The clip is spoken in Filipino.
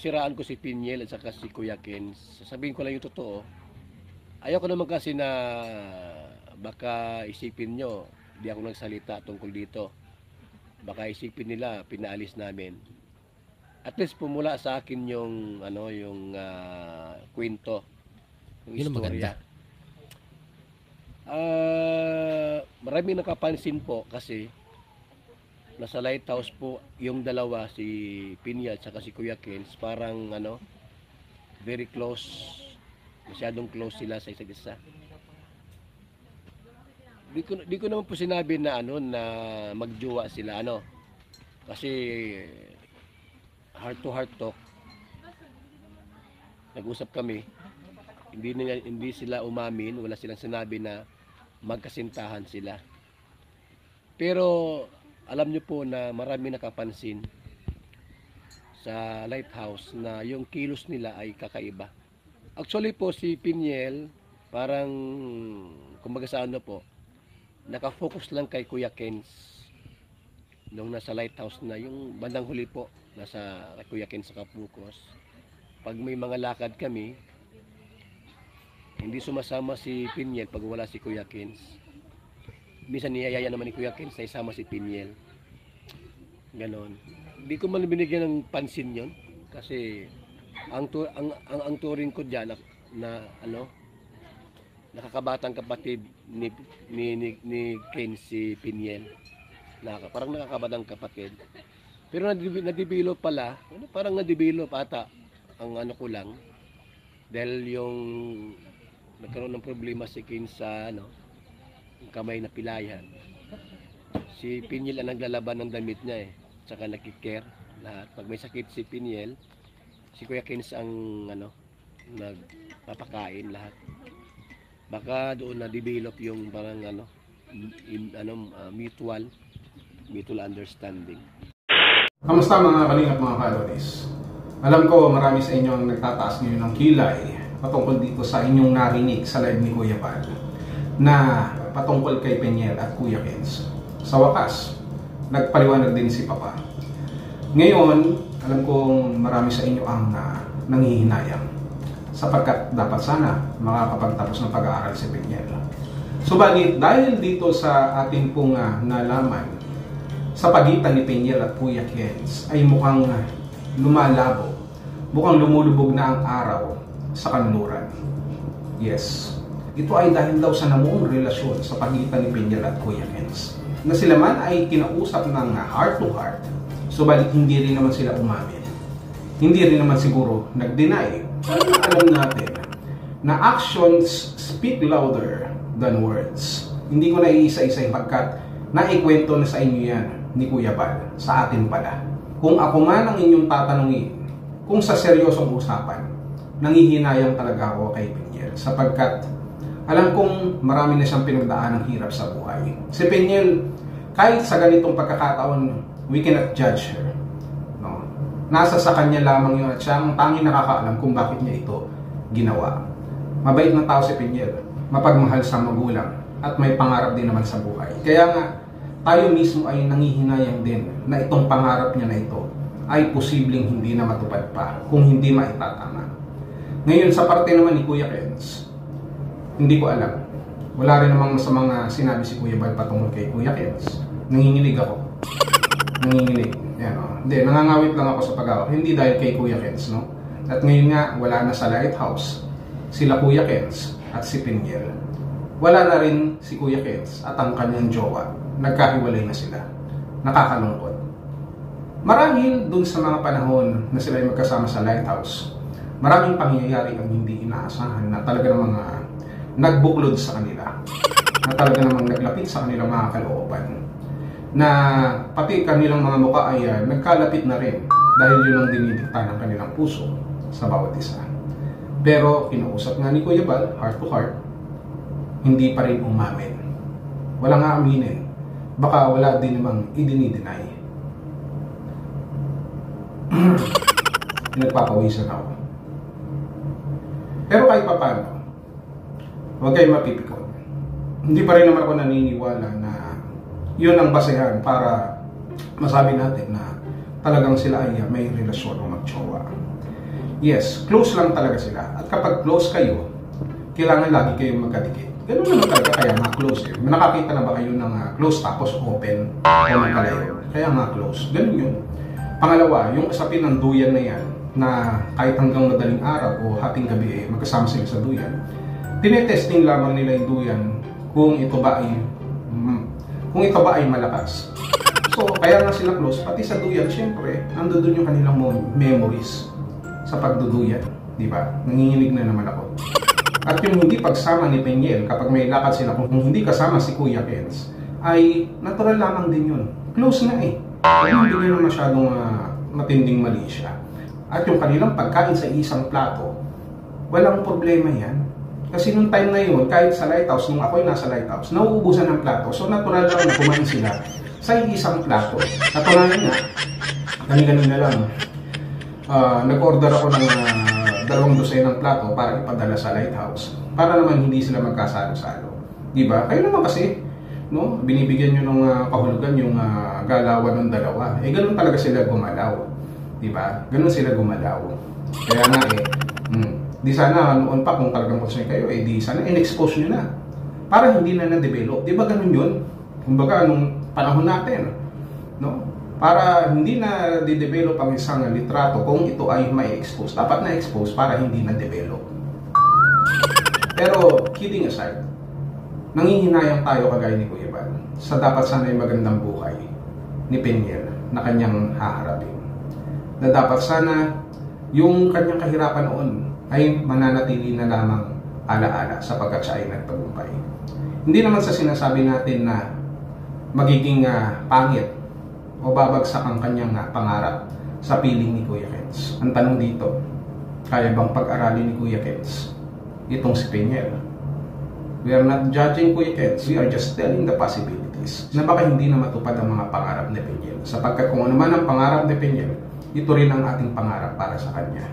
sisiraan ko si Piniel at saka si Kuya Ken, sasabihin ko lang yung totoo. Ayaw ko naman kasi na baka isipin nyo, di ako nagsalita tungkol dito. Baka isipin nila, pinaalis namin. At least pumula sa akin yung, kwento, yung Yun ang maganda. istorya. Maraming nakapansin po kasi nasa lighthouse po yung dalawa, si Pinya at saka si Kuya Kens, parang very close, masyadong close sila sa isa't isa. Di ko naman po sinabi na na magjowa sila kasi heart to heart talk, nag-usap kami, hindi sila umamin, wala silang sinabi na magkasintahan sila. Pero alam nyo po na marami nakapansin sa lighthouse na yung kilos nila ay kakaiba. Actually po si Piniel parang kumbaga sa po, nakafocus lang kay Kuya Kens nung nasa lighthouse na, yung bandang huli po nasa Kuya Kens nakafocus. Pag may mga lakad kami, hindi sumasama si Piniel pag wala si Kuya Kens. Minsan niyayaya naman ni Kuya Kens na isama si Piniel. Ganon. Hindi ko man binigyan ng pansin yon kasi ang turing ko diyan na nakakabatang kapatid ni Kens si Piniel. Parang nakakabatang kapatid. Pero na-develop pala, parang na-develop ata ang ko lang dahil yung nagkaroon ng problema si Kens sa yung kamay na pilayan. Si Piniel ang naglalaban ng damit niya tsaka nagki-care lahat. Pag may sakit si Piniel, si Kuya Kens ang nagpapakain lahat. Baka doon na-develop yung parang mutual understanding. Kamusta mga kalingap, mga kaloris? Alam ko marami sa inyo ang nagtataas ngayon ng kilay patungkol dito sa inyong narinig sa live ni Kuya Pal na patungkol kay Piniel at Kuya Kens. Sa wakas, nagpaliwanag din si Papa. Ngayon, alam kong marami sa inyo ang nanghihinayang sapagkat dapat sana makakapagtapos ng pag-aaral si Piniel. Subalit, dahil dito sa ating pong nalaman sa pagitan ni Piniel at Kuya Kens ay mukhang lumalabo, mukhang lumulubog na ang araw sa kanluran. Yes, ito ay dahil daw sa namuong relasyon sa pagitan ni Piniel at Kuya Kens, na sila man ay kinausap ng heart to heart, subalit hindi rin naman sila umamin. Hindi rin naman siguro nag-deny. Alam natin na actions speak louder than words. Hindi ko na iisa-isa pagkat naikwento na sa inyo yan ni Kuya Pal sa atin pala. Kung ako man ang inyong tatanungin, kung sa seryosong usapan, nanghihinayang talaga ako kay Piniel sapagkat alam kong marami na siyang pinagdaan ng hirap sa buhay. Si Piniel, kahit sa ganitong pagkakataon, we cannot judge her. No? Nasa sa kanya lamang yun at siya ang tanging nakakaalam kung bakit niya ito ginawa. Mabait na tao si Piniel, mapagmahal sa magulang, at may pangarap din naman sa buhay. Kaya nga, tayo mismo ay nangihinayang din na itong pangarap niya na ito ay posibleng hindi na matupad pa kung hindi maitatama. Ngayon, sa parte naman ni Kuya Kens, hindi ko alam. Wala rin namang sa mga sinabi si Kuya Bal patungkol kay Kuya Kens. Nanginginig ako. Nanginginig. Hindi, nangangawit lang ako sa pag-awak. Hindi dahil kay Kuya Kens, no? At ngayon nga, wala na sa lighthouse sila Kuya Kens at si Piniel. Wala na rin si Kuya Kens at ang kanyang jowa. Nagkahiwalay na sila. Nakakalungkot. Marahil dun sa mga panahon na sila ay magkasama sa lighthouse, maraming pangyayari ang hindi inaasahan na talaga namang nagbuklod sa kanila, na talaga namang naglapit sa kanilang mga kalooban, na pati kanilang mga mukha ay nagkalapit na rin dahil yun ang dinidikta ng kanilang puso sa bawat isa. Pero kinausap nga ni Kuya Bal, heart to heart, hindi pa rin umamin. Wala nga aminin. Baka wala din namang idinideny. Nagpapawisan ako. Pero kahit paano, huwag kayong mapipikon. Hindi pa rin naman ako naniniwala na yun ang basehan para masabi natin na talagang sila ay may relasyon o magjowa. Yes, close lang talaga sila. At kapag close kayo, kailangan lagi kayong magkadikit. Ganun naman talaga, kaya nga close eh. Nakakita na ba kayo ng close tapos open o magkalayo? Kaya nga close. Ganun yun. Pangalawa, yung usapin ng duyan na yan, na kahit hanggang madaling araw o hating gabi eh, magkasama sila sa duyan, tinetesting lamang nila yung duyan kung ito ba ay malakas. So, kaya nga sila close, pati sa duyan, syempre, nandoon yung kanilang memories sa pagduduyan. Di ba? Nanginginig na naman ako. At yung hindi pagsama ni Peniel, kapag may lakad sila, kung hindi kasama si Kuya Kenz, ay natural lamang din yun. Close na eh. Kaya hindi nila masyadong matinding mali siya. At yung kanilang pagkain sa isang plato, walang problema yan. Kasi nung time na yun, kahit sa lighthouse, nung ako'y nasa lighthouse, nauubusan ng plato. So natural lang na kumain sila sa isang plato. Natural nga, ganyan-ganyan na lang. Nag-order ako ng 2 dosenang plato para ipadala sa lighthouse. Para naman hindi sila magkasalo-salo. Diba? Kayo naman kasi, no? Binibigyan nyo ng kahulugan yung galawan ng dalawa. Eh, ganun talaga sila gumalaw. Diba? Ganun sila gumalaw. Kaya nga di sana noon pa kung talagang concern kayo, eh di sana in-expose nyo na. Para hindi na na-develop. Diba ganun yun? Kumbaga, nung panahon natin, no? Para hindi na de-develop ang isang litrato kung ito ay may expose. Dapat na-expose para hindi na-develop. Pero, kidding aside, nangihinayang tayo kagaya ni Kuya Bal sa dapat sana yung magandang buhay ni Peniel na kanyang haharapin. Na dapat sana yung kanyang kahirapan noon ay mananatili na lamang alaala sapagkat siya ay nagtagumpay. Hindi naman sa sinasabi natin na magiging pangit o babagsak ang kanyang pangarap sa piling ni Kuya Kenz. Ang tanong dito, kaya bang pag-aralin ni Kuya Kenz itong si Peniel? We are not judging Kuya Kenz, we are just telling the possibilities na baka hindi na matupad ang mga pangarap ni Peniel. Sapagkat kung ano man ang pangarap ni Peniel, ito rin ang ating pangarap para sa kanya.